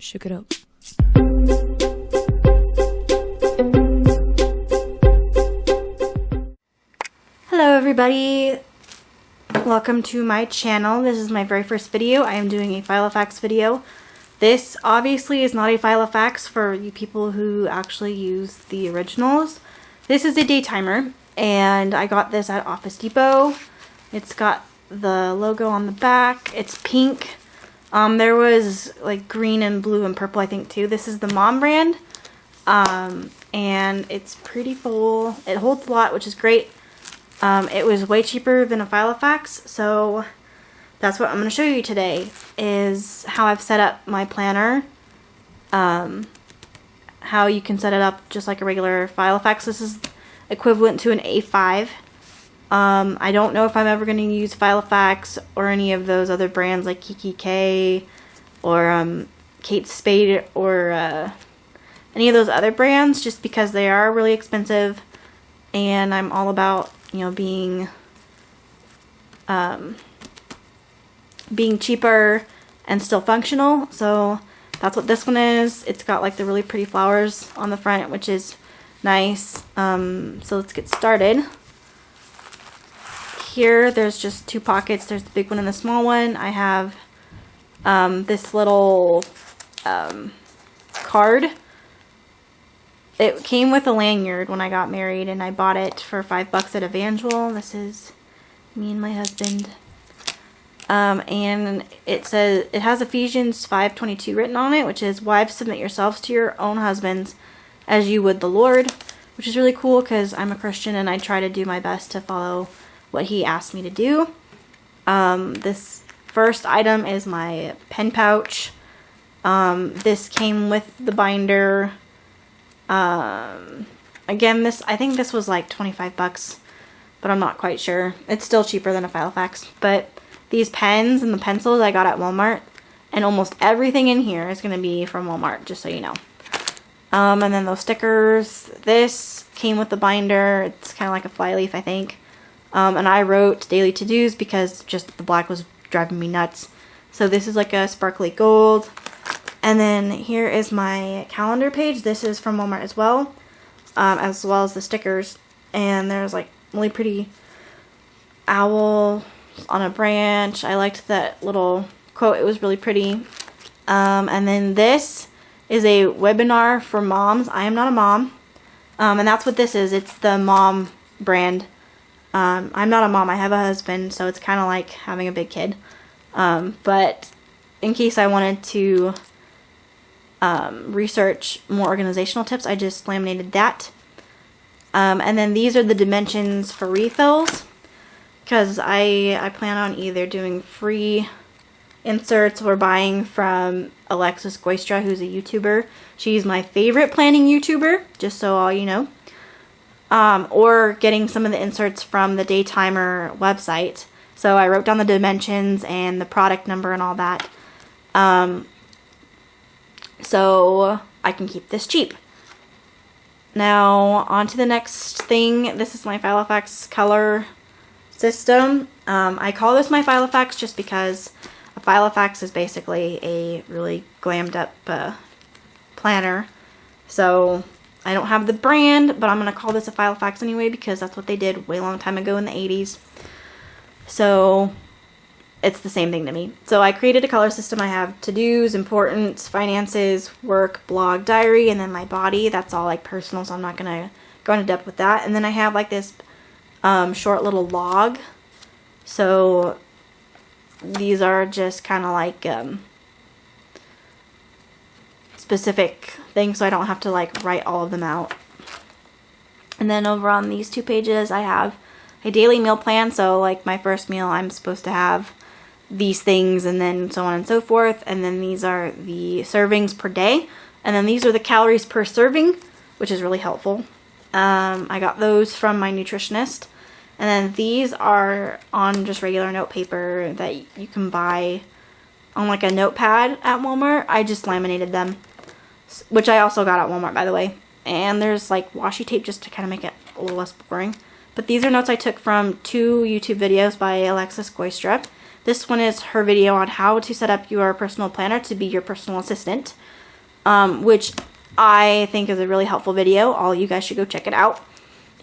Shook it up. Hello everybody, welcome to my channel. This is my very first video. I am doing a Filofax video. This obviously is not a Filofax for you people who actually use the originals. This is a DayTimer and I got this at Office Depot. It's got the logo on the back. It's pink. There was like green and blue and purple I think too. This is the Mom brand. And it's pretty full. It holds a lot, which is great. It was way cheaper than a Filofax, so that's what I'm going to show you today, is how I've set up my planner. How you can set it up just like a regular Filofax. This is equivalent to an A5. I don't know if I'm ever going to use Filofax or any of those other brands like Kiki K or Kate Spade or any of those other brands, just because they are really expensive, and I'm all about, you know, being cheaper and still functional. So that's what this one is. It's got like the really pretty flowers on the front, which is nice. So let's get started. Here there's just two pockets. There's the big one and the small one. I have this little card. It came with a lanyard when I got married, and I bought it for $5 at Evangel. This is me and my husband. And it says, it has Ephesians 5:22 written on it, which is, "Wives, submit yourselves to your own husbands as you would the Lord," which is really cool because I'm a Christian and I try to do my best to follow what he asked me to do. This first item is my pen pouch. This came with the binder. Again, I think this was like $25, but I'm not quite sure. It's still cheaper than a Filofax. But these pens and the pencils I got at Walmart, and almost everything in here is going to be from Walmart, just so you know. And then those stickers. This came with the binder. It's kind of like a flyleaf, I think. And I wrote daily to-dos because just the black was driving me nuts. So this is like a sparkly gold. And then here is my calendar page. This is from Walmart as well as the stickers. And there's like really pretty owl on a branch. I liked that little quote. It was really pretty. And then this is a webinar for moms. I am not a mom. And that's what this is. It's the Mom brand. I'm not a mom. I have a husband, so it's kind of like having a big kid. But in case I wanted to research more organizational tips, I just laminated that. And then these are the dimensions for refills, because I plan on either doing free inserts or buying from Alexis Goistra, who's a YouTuber. She's my favorite planning YouTuber, just so all you know. Or getting some of the inserts from the DayTimer website. So I wrote down the dimensions and the product number and all that. So I can keep this cheap. Now on to the next thing. This is my Filofax color system. I call this my Filofax just because a Filofax is basically a really glammed up planner. So I don't have the brand, but I'm going to call this a Filofax anyway because that's what they did way long time ago in the 80s. So it's the same thing to me. So I created a color system. I have to-dos, importance, finances, work, blog, diary, and then my body. That's all like personal, so I'm not going to go into depth with that. And then I have like this short little log. So these are just kind of like specific things, so I don't have to like write all of them out. And then over on these two pages I have a daily meal plan. So like my first meal, I'm supposed to have these things, and then so on and so forth. And then these are the servings per day, and then these are the calories per serving, which is really helpful. I got those from my nutritionist. And then these are on just regular note paper that you can buy on like a notepad at Walmart. I just laminated them, which I also got at Walmart, by the way. And there's like washi tape just to kind of make it a little less boring. But these are notes I took from 2 YouTube videos by Alexis Goistra. This one is her video on how to set up your personal planner to be your personal assistant, which I think is a really helpful video. All you guys should go check it out.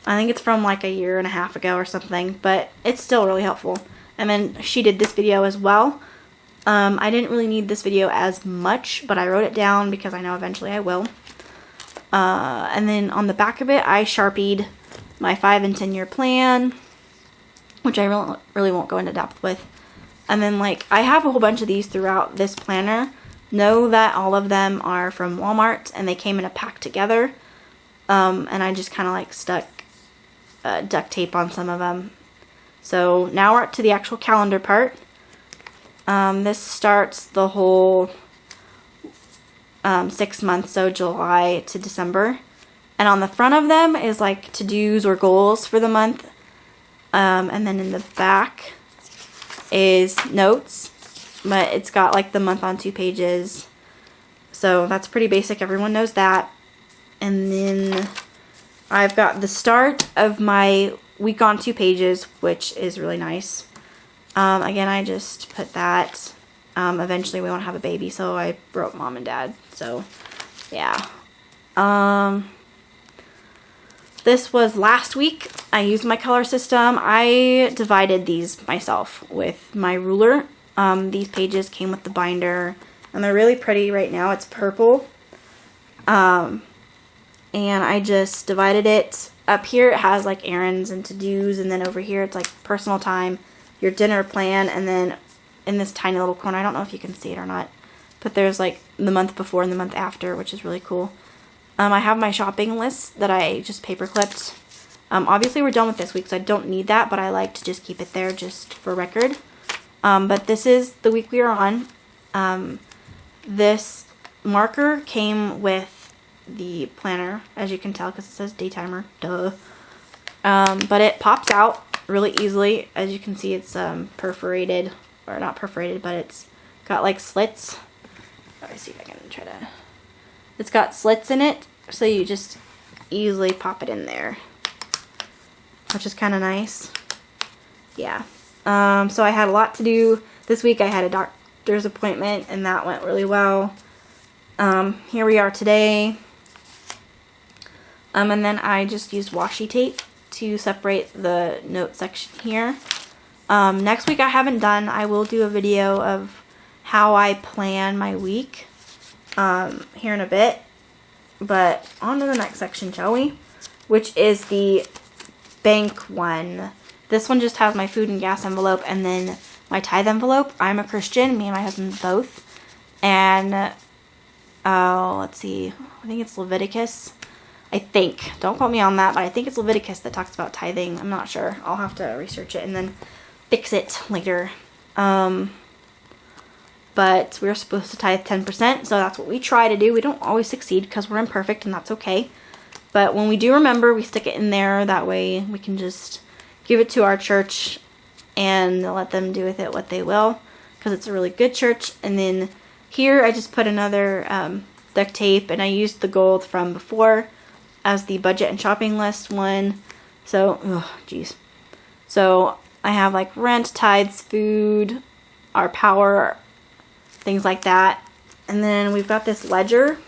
I think it's from like a year and a half ago or something, but it's still really helpful. And then she did this video as well. I didn't really need this video as much, but I wrote it down because I know eventually I will. And then on the back of it, I Sharpied my 5 and 10 year plan, which I really won't go into depth with. And then like I have a whole bunch of these throughout this planner. Know that all of them are from Walmart and they came in a pack together. And I just kind of like stuck duct tape on some of them. So now we're up to the actual calendar part. This starts the whole 6 months, so July to December. And on the front of them is like to-dos or goals for the month. And then in the back is notes, but it's got like the month on 2 pages. So that's pretty basic. Everyone knows that. And then I've got the start of my week on 2 pages, which is really nice. Again, I just put that. Eventually we won't have a baby, so I wrote mom and dad. So, yeah. This was last week. I used my color system. I divided these myself with my ruler. These pages came with the binder, and they're really pretty right now. It's purple. And I just divided it. Up here it has like errands and to-dos, and then over here it's like personal time, your dinner plan, and then in this tiny little corner, I don't know if you can see it or not, but there's like the month before and the month after, which is really cool. I have my shopping list that I just paper clipped. Obviously we're done with this week, so I don't need that, but I like to just keep it there just for record. But this is the week we are on. This marker came with the planner, as you can tell, because it says DayTimer. Duh. But it pops out really easily. As you can see, it's perforated, or not perforated, but it's got like slits. Let me see if I can try to... It's got slits in it, so you just easily pop it in there, which is kind of nice. Yeah. So I had a lot to do this week. I had a doctor's appointment, and that went really well. Here we are today. And then I just used washi tape to separate the note section here. Next week I haven't done. I will do a video of how I plan my week here in a bit. But on to the next section, shall we? Which is the bank one. This one just has my food and gas envelope and then my tithe envelope. I'm a Christian, me and my husband both. And, let's see, I think it's Leviticus. I think. Don't quote me on that, but I think it's Leviticus that talks about tithing. I'm not sure. I'll have to research it and then fix it later. But we're supposed to tithe 10%, so that's what we try to do. We don't always succeed because we're imperfect, and that's okay. But when we do remember, we stick it in there. That way we can just give it to our church and let them do with it what they will, because it's a really good church. And then here I just put another duct tape, and I used the gold from before as the budget and shopping list one. So, geez. So I have like rent, tithes, food, our power, things like that. And then we've got this ledger.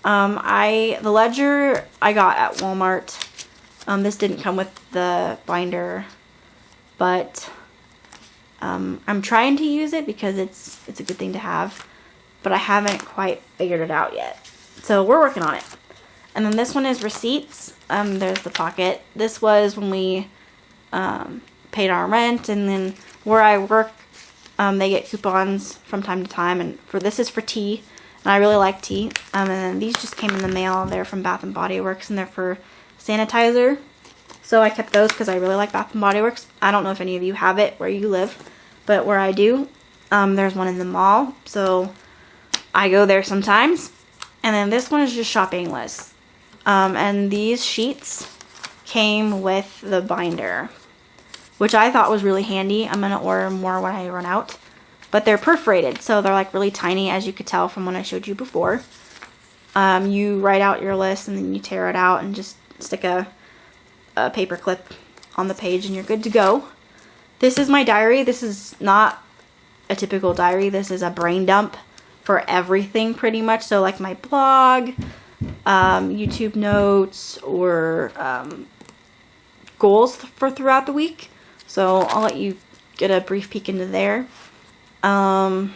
The ledger I got at Walmart. This didn't come with the binder, but I'm trying to use it because it's a good thing to have, but I haven't quite figured it out yet. So we're working on it. And then this one is receipts. There's the pocket. This was when we paid our rent, and then where I work, they get coupons from time to time, and this is for tea, and I really like tea. And then these just came in the mail. They're from Bath and Body Works, and they're for sanitizer. So I kept those because I really like Bath and Body Works. I don't know if any of you have it where you live, but where I do, there's one in the mall, so I go there sometimes. And then this one is just shopping lists. And these sheets came with the binder, which I thought was really handy. I'm going to order more when I run out. But they're perforated, so they're like really tiny, as you could tell from when I showed you before. You write out your list, and then you tear it out and just stick a paper clip on the page, and you're good to go. This is my diary. This is not a typical diary. This is a brain dump for everything pretty much. So like my blog, YouTube notes, or goals for throughout the week. So I'll let you get a brief peek into there. I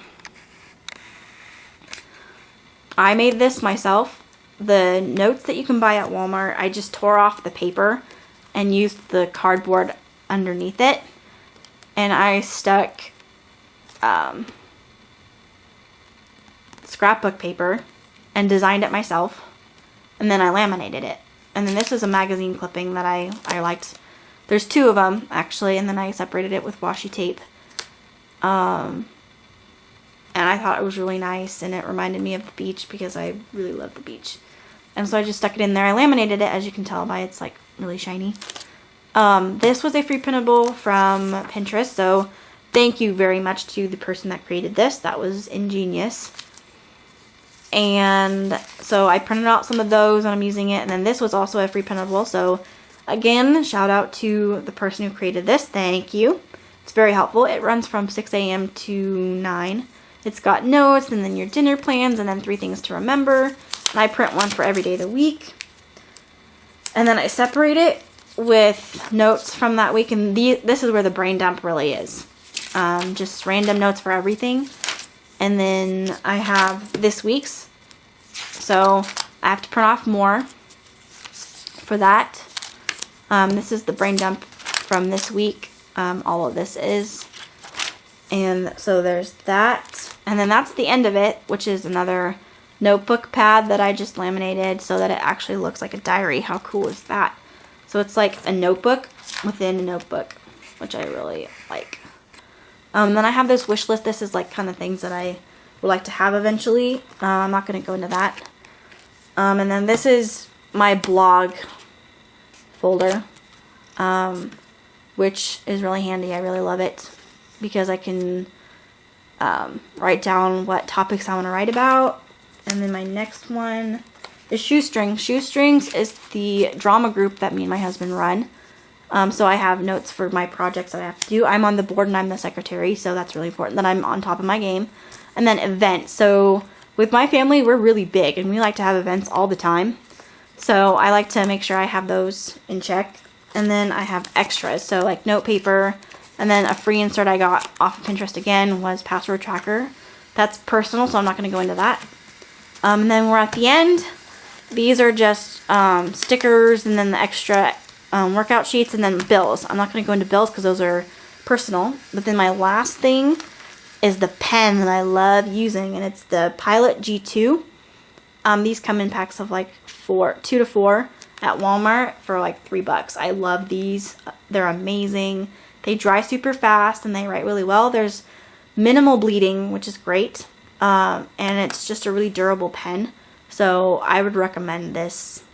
made this myself. The notes that you can buy at Walmart, I just tore off the paper and used the cardboard underneath it. And I stuck scrapbook paper and designed it myself. And then I laminated it. And then this is a magazine clipping that I liked. There's 2 of them, actually, and then I separated it with washi tape. And I thought it was really nice, and it reminded me of the beach because I really love the beach. And so I just stuck it in there. I laminated it, as you can tell by it's like really shiny. This was a free printable from Pinterest, so thank you very much to the person that created this. That was ingenious. And so I printed out some of those and I'm using it. And then this was also a free printable. So again, shout out to the person who created this. Thank you. It's very helpful. It runs from 6 a.m. to 9. It's got notes and then your dinner plans and then 3 things to remember. And I print one for every day of the week. And then I separate it with notes from that week. And this is where the brain dump really is. Just random notes for everything. And then I have this week's. So I have to print off more for that. This is the brain dump from this week. All of this is. And so there's that. And then that's the end of it, which is another notebook pad that I just laminated so that it actually looks like a diary. How cool is that? So it's like a notebook within a notebook, which I really like. Then I have this wish list. This is like kind of things that I would like to have eventually. I'm not going to go into that. And then this is my blog folder, which is really handy. I really love it because I can write down what topics I want to write about. And then my next one is Shoestrings. Shoestrings is the drama group that me and my husband run. So I have notes for my projects that I have to do. I'm on the board and I'm the secretary, so that's really important that I'm on top of my game. And then events. So with my family, we're really big and we like to have events all the time. So I like to make sure I have those in check. And then I have extras, so like note paper. And then a free insert I got off of Pinterest again was password tracker. That's personal, so I'm not going to go into that. And then we're at the end. These are just stickers and then the extra workout sheets and then bills. I'm not going to go into bills because those are personal. But then my last thing is the pen that I love using, and it's the Pilot G2. These come in packs of like 2 to 4 at Walmart for like $3. I love these. They're amazing. They dry super fast and they write really well. There's minimal bleeding, which is great. And it's just a really durable pen. So I would recommend this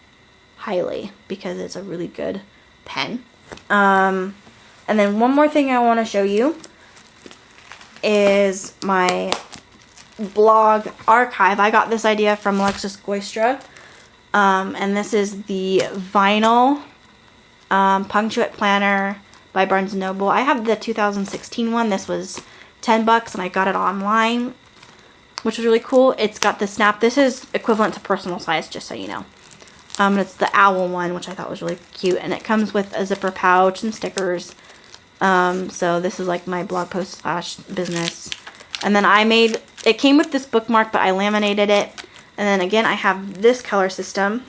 highly because it's a really good pen. And then one more thing I want to show you is my blog archive. I got this idea from Alexis Goystra. And this is the vinyl punctuate planner by Barnes & Noble. I have the 2016 one. This was $10 and I got it online, which was really cool. It's got the snap. This is equivalent to personal size, just so you know. It's the owl one, which I thought was really cute. And it comes with a zipper pouch and stickers. So this is like my blog post / business. And then it came with this bookmark, but I laminated it. And then again, I have this color system,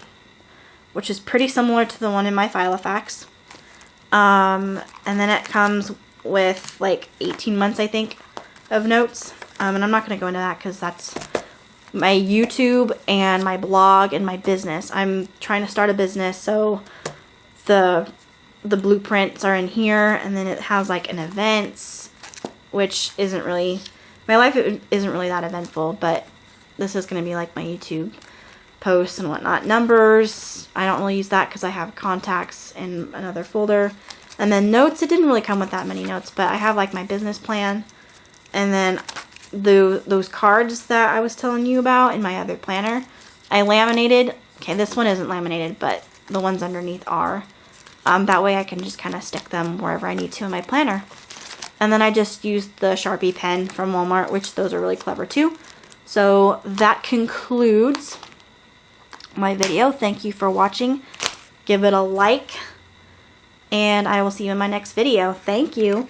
which is pretty similar to the one in my Filofax. And then it comes with like 18 months, I think, of notes. And I'm not going to go into that because that's my YouTube and my blog and my business. I'm trying to start a business, so the blueprints are in here, and then it has like an events, which isn't really, my life isn't really that eventful, but this is going to be like my YouTube posts and whatnot. Numbers, I don't really use that because I have contacts in another folder. And then notes, it didn't really come with that many notes, but I have like my business plan. And then those cards that I was telling you about in my other planner, I laminated. Okay, this one isn't laminated, but the ones underneath are. That way I can just kind of stick them wherever I need to in my planner. And then I just used the Sharpie pen from Walmart, which those are really clever too. So that concludes my video. Thank you for watching. Give it a like, and I will see you in my next video. Thank you.